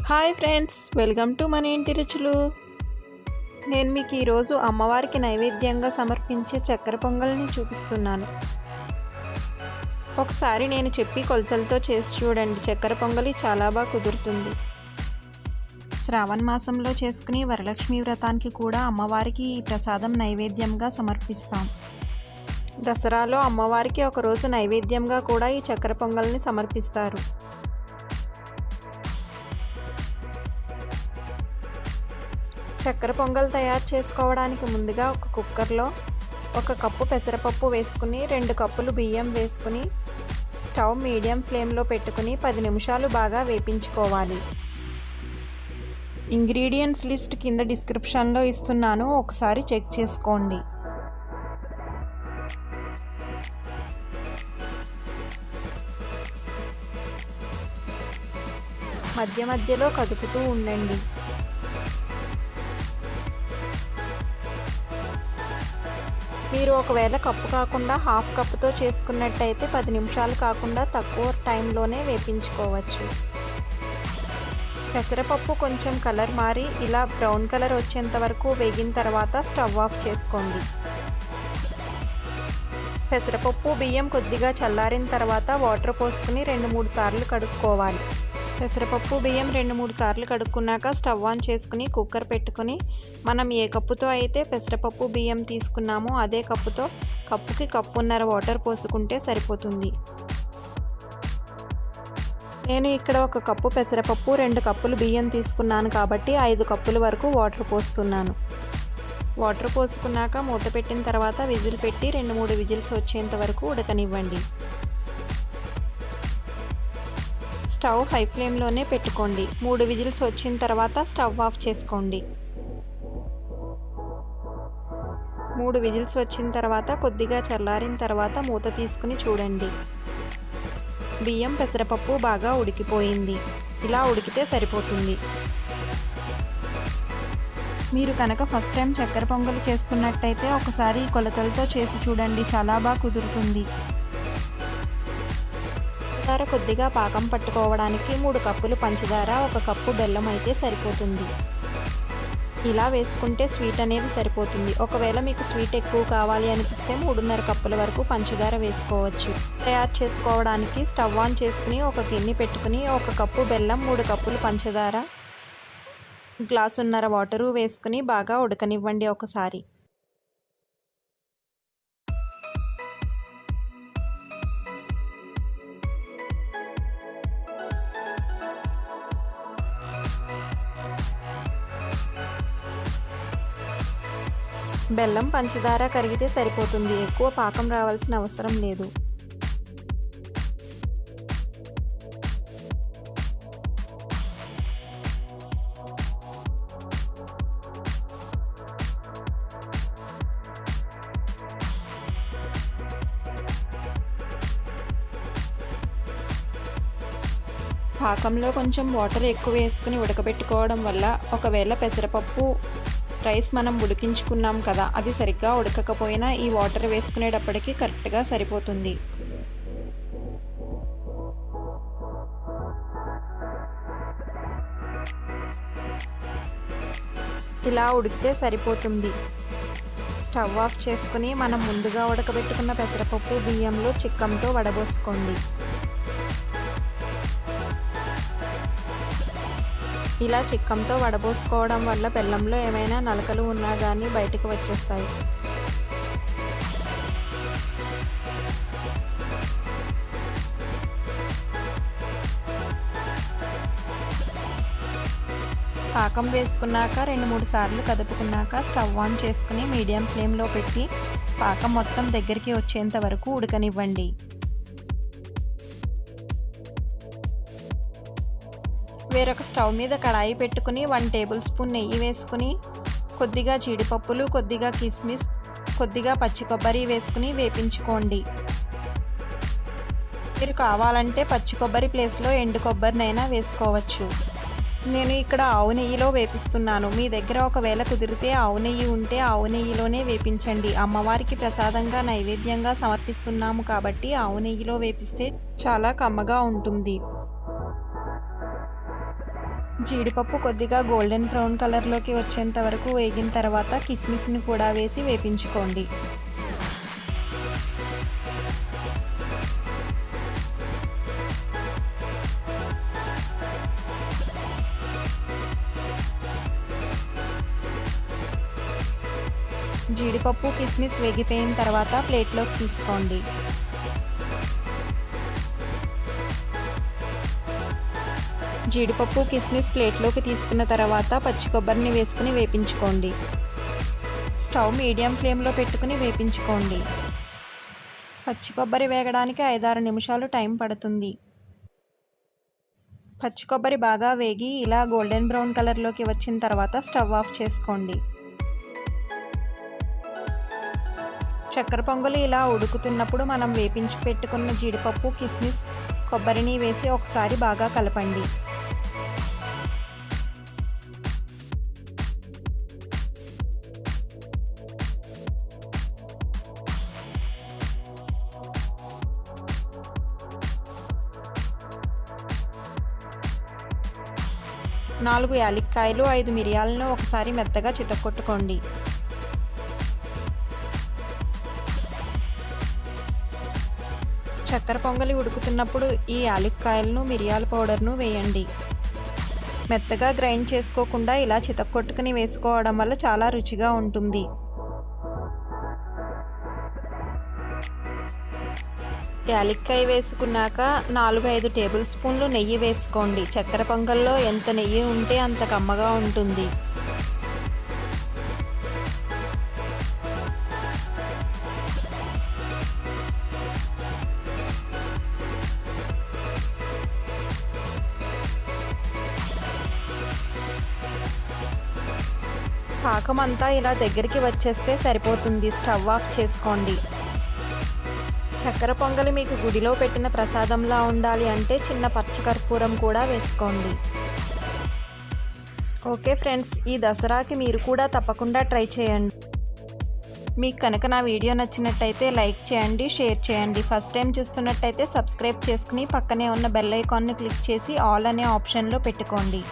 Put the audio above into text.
Hi friends, welcome to మన ఇంటి రుచులు. నేను మీకు ఈరోజు అమ్మవారికి నైవేద్యంగా సమర్పించే చక్కెర పొంగల్ని చూపిస్తున్నాను. ఒకసారి నేను చెప్పి కొలతలతో చేసి చూడండి. చక్కెర పొంగలి చాలా బాగా కుదురుతుంది. శ్రావణ మాసంలో చేసుకుని వరలక్ష్మి వ్రతానికి కూడా అమ్మవారికి ఈ ప్రసాదం నైవేద్యంగా సమర్పిస్తాం. దసరాలో అమ్మవారికి ఒకరోజు నైవేద్యంగా కూడా ఈ చక్కెర పొంగల్ని సమర్పిస్తారు. చక్కెర పొంగల్ తయారు చేసుకోవడానికి ముందుగా ఒక కుక్కర్లో 1 కప్పు పెసరపప్పు వేసుకుని 2 కప్పులు బియ్యం వేసుకుని స్టవ్ మీడియం ఫ్లేమ్లో పెట్టుకుని 10 నిమిషాలు బాగా వేపించుకోవాలి. ఇంగ్రీడియంట్స్ లిస్ట్ కింద డిస్క్రిప్షన్లో ఇస్తున్నాను, ఒకసారి చెక్ చేసుకోండి. మధ్య మధ్యలో కదుపుతూ ఉండండి. మీరు ఒకవేళ కప్పు కాకుండా హాఫ్ కప్పుతో చేసుకున్నట్టయితే 10 నిమిషాలు కాకుండా తక్కువ టైంలోనే వేపించుకోవచ్చు. పెసరపప్పు కొంచెం కలర్ మారి ఇలా బ్రౌన్ కలర్ వచ్చేంత వరకు వేగిన తర్వాత స్టవ్ ఆఫ్ చేసుకోండి. పెసరపప్పు బియ్యం కొద్దిగా చల్లారిన తర్వాత వాటర్ పోసుకుని 2-3 సార్లు కడుక్కోవాలి. పెసరపప్పు బియ్యం 2-3 సార్లు కడుక్కున్నాక స్టవ్ ఆన్ చేసుకుని కుక్కర్ పెట్టుకుని మనం ఏ కప్పుతో అయితే పెసరపప్పు బియ్యం తీసుకున్నామో అదే కప్పుతో కప్పుకి కప్పున్నర వాటర్ పోసుకుంటే సరిపోతుంది. నేను ఇక్కడ 1 కప్పు పెసరపప్పు 2 కప్పులు బియ్యం తీసుకున్నాను కాబట్టి 5 కప్పుల వరకు వాటర్ పోస్తున్నాను. వాటర్ పోసుకున్నాక మూత పెట్టిన తర్వాత విజిల్ పెట్టి 2-3 విజిల్స్ వచ్చేంత వరకు ఉడకనివ్వండి. స్టవ్ హై ఫ్లేమ్లోనే పెట్టుకోండి. 3 విజిల్స్ వచ్చిన తర్వాత స్టవ్ ఆఫ్ చేసుకోండి. 3 విజిల్స్ వచ్చిన తర్వాత కొద్దిగా చల్లారిన తర్వాత మూత తీసుకుని చూడండి. బియ్యం పెసరపప్పు బాగా ఉడికిపోయింది. ఇలా ఉడికితే సరిపోతుంది. మీరు కనుక ఫస్ట్ టైం చక్కెర పొంగలి చేస్తున్నట్టయితే ఒకసారి కొలతలతో చేసి చూడండి, చాలా బాగా కుదురుతుంది. పంచదార కొద్దిగా పాకం పట్టుకోవడానికి 3 కప్పులు పంచదార 1 కప్పు బెల్లం అయితే సరిపోతుంది. ఇలా వేసుకుంటే స్వీట్ అనేది సరిపోతుంది. ఒకవేళ మీకు స్వీట్ ఎక్కువ కావాలి అనిపిస్తే 3.5 కప్పుల వరకు పంచదార వేసుకోవచ్చు. తయారు చేసుకోవడానికి స్టవ్ ఆన్ చేసుకుని 1 గిన్నె పెట్టుకుని 1 కప్పు బెల్లం 3 కప్పులు పంచదార గ్లాసున్నర వాటరు వేసుకుని బాగా ఉడకనివ్వండి. ఒకసారి బెల్లం పంచదార కరిగితే సరిపోతుంది. ఎక్కువ పాకం రావాల్సిన అవసరం లేదు. పాకంలో కొంచెం వాటర్ ఎక్కువ వేసుకుని ఉడకబెట్టుకోవడం వల్ల ఒకవేళ పెసరపప్పు రైస్ మనం ఉడికించుకున్నాం కదా, అది సరిగ్గా ఉడకకపోయినా ఈ వాటర్ వేసుకునేటప్పటికి కరెక్ట్గా సరిపోతుంది. ఇలా ఉడికితే సరిపోతుంది. స్టవ్ ఆఫ్ చేసుకుని మనం ముందుగా ఉడకబెట్టుకున్న పెసరపప్పు బియ్యంలో చిక్కంతో వడబోసుకోండి. ఇలా చిక్కంతో వడబోసుకోవడం వల్ల బెల్లంలో ఏమైనా నలకలు ఉన్నా కానీ బయటకు వచ్చేస్తాయి. పాకం వేసుకున్నాక 2-3 సార్లు కదుపుకున్నాక స్టవ్ ఆన్ చేసుకుని మీడియం ఫ్లేమ్లో పెట్టి పాకం మొత్తం దగ్గరికి వచ్చేంత వరకు ఉడకనివ్వండి. వేరొక స్టవ్ మీద కడాయి పెట్టుకుని 1 టేబుల్ స్పూన్ నెయ్యి వేసుకుని కొద్దిగా జీడిపప్పులు, కొద్దిగా కిస్మిస్, కొద్దిగా పచ్చి కొబ్బరి వేసుకుని వేపించుకోండి. మీరు కావాలంటే పచ్చి కొబ్బరి ప్లేస్లో ఎండు కొబ్బరినైనా వేసుకోవచ్చు. నేను ఇక్కడ ఆవు నెయ్యిలో వేపిస్తున్నాను. మీ దగ్గర ఒకవేళ కుదిరితే ఆవు నెయ్యి ఉంటే ఆవు నెయ్యిలోనే వేపించండి. అమ్మవారికి ప్రసాదంగా నైవేద్యంగా సమర్పిస్తున్నాము కాబట్టి ఆవు నెయ్యిలో వేపిస్తే చాలా కమ్మగా ఉంటుంది. జీడిపప్పు కొద్దిగా గోల్డెన్ బ్రౌన్ కలర్లోకి వచ్చేంత వరకు వేగిన తర్వాత కిస్మిస్ని కూడా వేసి వేపించుకోండి. జీడిపప్పు కిస్మిస్ వేగిపోయిన తర్వాత ప్లేట్లోకి తీసుకోండి. జీడిపప్పు కిస్మిస్ ప్లేట్లోకి తీసుకున్న తర్వాత పచ్చి కొబ్బరిని వేసుకుని వేపించుకోండి. స్టవ్ మీడియం ఫ్లేమ్లో పెట్టుకుని వేపించుకోండి. పచ్చి కొబ్బరి వేగడానికి 5-6 నిమిషాలు టైం పడుతుంది. పచ్చి కొబ్బరి బాగా వేగి ఇలా గోల్డెన్ బ్రౌన్ కలర్లోకి వచ్చిన తర్వాత స్టవ్ ఆఫ్ చేసుకోండి. చక్కెర పొంగలి ఇలా ఉడుకుతున్నప్పుడు మనం వేపించి పెట్టుకున్న జీడిపప్పు కిస్మిస్ కొబ్బరిని వేసి ఒకసారి బాగా కలపండి. నాలుగు యాలక్కాయలు 5 మిరియాలను ఒకసారి మెత్తగా చితక్కొట్టుకోండి. చక్కెర పొంగలి ఉడుకుతున్నప్పుడు ఈ యాలక్కాయలను మిరియాల పౌడర్ను వేయండి. మెత్తగా గ్రైండ్ చేసుకోకుండా ఇలా చితక్కొట్టుకుని వేసుకోవడం వల్ల చాలా రుచిగా ఉంటుంది. యాలక్కాయ వేసుకున్నాక 4-5 టేబుల్ స్పూన్లు నెయ్యి వేసుకోండి. చక్కెర పొంగల్లో ఎంత నెయ్యి ఉంటే అంత కమ్మగా ఉంటుంది. పాకం అంతా ఇలా దగ్గరికి వచ్చేస్తే సరిపోతుంది. స్టవ్ ఆఫ్ చేసుకోండి. చక్కెర పొంగలి మీకు గుడిలో పెట్టిన ప్రసాదంలా ఉండాలి అంటే చిన్న పచ్చ కర్పూరం కూడా వేసుకోండి. ఓకే ఫ్రెండ్స్, ఈ దసరాకి మీరు కూడా తప్పకుండా ట్రై చేయండి. మీకు కనుక నా వీడియో నచ్చినట్టయితే లైక్ చేయండి, షేర్ చేయండి. ఫస్ట్ టైం చూస్తున్నట్టయితే సబ్స్క్రైబ్ చేసుకుని పక్కనే ఉన్న బెల్ ఐకాన్ని క్లిక్ చేసి ఆల్ అనే ఆప్షన్లో పెట్టుకోండి.